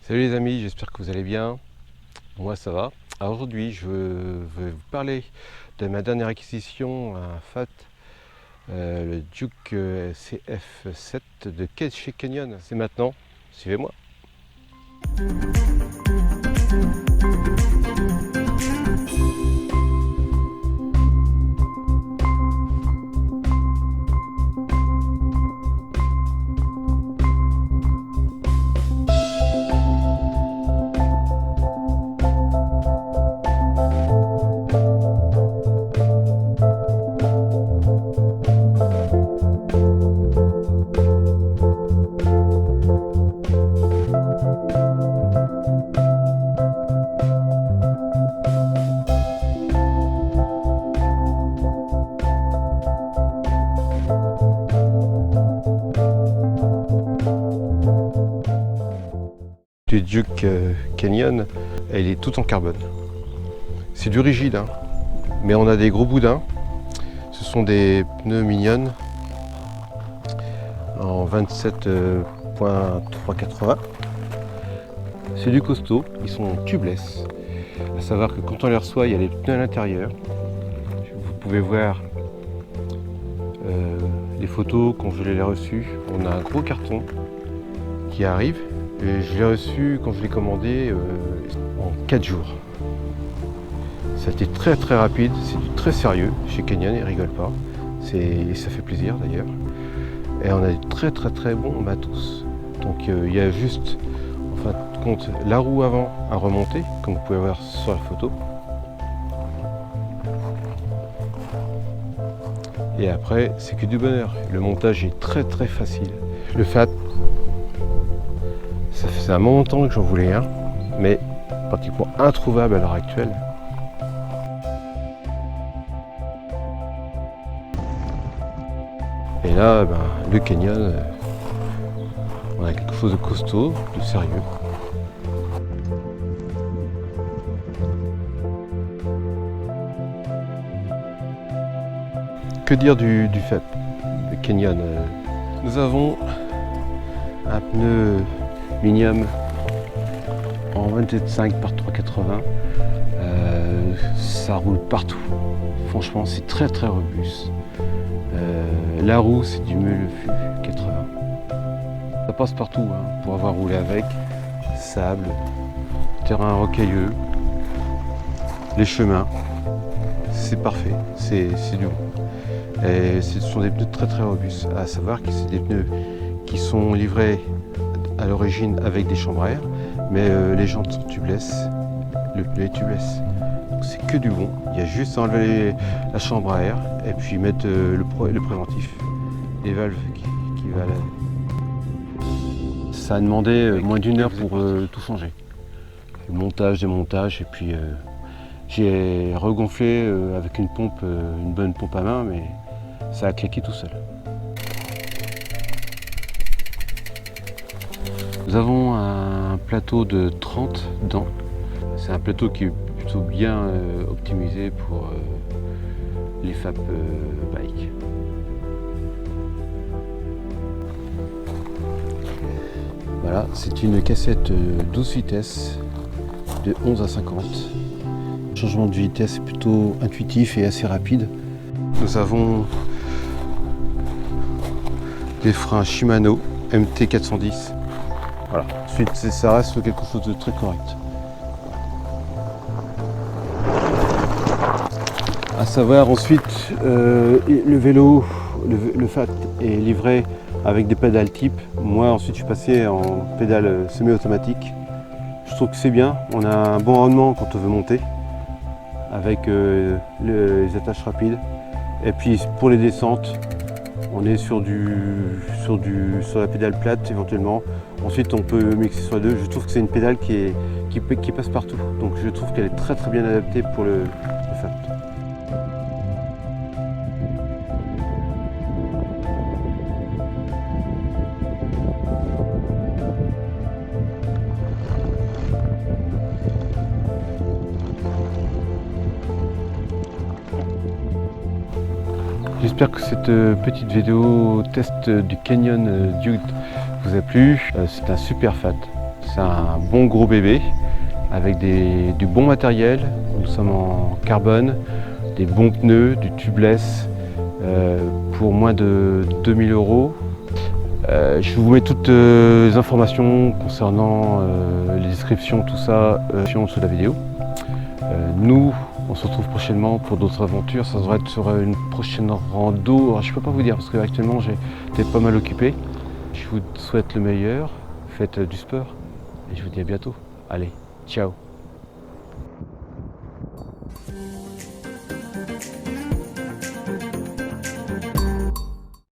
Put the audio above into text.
Salut les amis, j'espère que vous allez bien. Moi ça va. Alors aujourd'hui je vais vous parler de ma dernière acquisition, un FAT, le Duke CF7 de chez Canyon. C'est maintenant, suivez-moi. Du Duke Canyon, elle est toute en carbone. C'est du rigide, hein, mais on a des gros boudins. Ce sont des pneus mignonnes en 27.380. C'est du costaud, ils sont tubeless. À savoir que quand on les reçoit, il y a les pneus à l'intérieur. Vous pouvez voir les photos quand je les ai reçus. On a un gros carton qui arrive. Et je l'ai reçu quand je l'ai commandé en 4 jours. Ça a été très très rapide, c'est du très sérieux chez Canyon, ils rigolent pas. Ça fait plaisir d'ailleurs. Et on a du très très très bon matos. Donc il y a juste, en fin de compte, la roue avant à remonter, comme vous pouvez voir sur la photo. Et après, c'est que du bonheur. Le montage est très très facile. Le FAT, ça faisait un moment de temps que j'en voulais un, mais pratiquement introuvable à l'heure actuelle. Et là, le Canyon, on a quelque chose de costaud, de sérieux. Que dire du FAT, le Canyon? Nous avons un pneu Minium en 27.5 par 380. Ça roule partout. Franchement, c'est très très robuste. La roue, c'est du Meulefu 80. Ça passe partout, hein, pour avoir roulé avec. Sable, terrain rocailleux, les chemins. C'est parfait, c'est du bon. Et ce sont des pneus très très robustes. À savoir que c'est des pneus qui sont livrés à l'origine avec des chambres à air, mais les jantes sont tubeless, le pneu est tubeless. Donc c'est que du bon. Il y a juste à enlever la chambre à air et puis mettre le préventif, les valves qui va Ça a demandé moins d'une heure pour tout changer. Le montage, démontage, et puis j'ai regonflé avec une pompe, une bonne pompe à main, mais ça a claqué tout seul. Nous avons un plateau de 30 dents. C'est un plateau qui est plutôt bien optimisé pour les FAP bike. Voilà, c'est une cassette 12 vitesses de 11 à 50. Le changement de vitesse est plutôt intuitif et assez rapide. Nous avons des freins Shimano MT410. Voilà, ensuite ça reste quelque chose de très correct. À savoir ensuite, le vélo, le FAT est livré avec des pédales type. Moi ensuite je suis passé en pédale semi-automatique. Je trouve que c'est bien, on a un bon rendement quand on veut monter avec les attaches rapides. Et puis pour les descentes, on est sur la pédale plate éventuellement. Ensuite on peut mixer sur les deux. Je trouve que c'est une pédale qui passe partout. Donc je trouve qu'elle est très très bien adaptée pour le FAT. J'espère que cette petite vidéo test du Canyon Duke vous a plu. C'est un super FAT, C'est un bon gros bébé avec du bon matériel. Nous sommes en carbone, des bons pneus, du tubeless pour moins de 2000 €. Je vous mets toutes les informations concernant les descriptions, tout ça, en dessous de la vidéo. Nous, on se retrouve prochainement pour d'autres aventures. Ça devrait être sur une prochaine rando. Alors, je ne peux pas vous dire parce que actuellement j'étais pas mal occupé. Je vous souhaite le meilleur. Faites du sport et je vous dis à bientôt. Allez, ciao.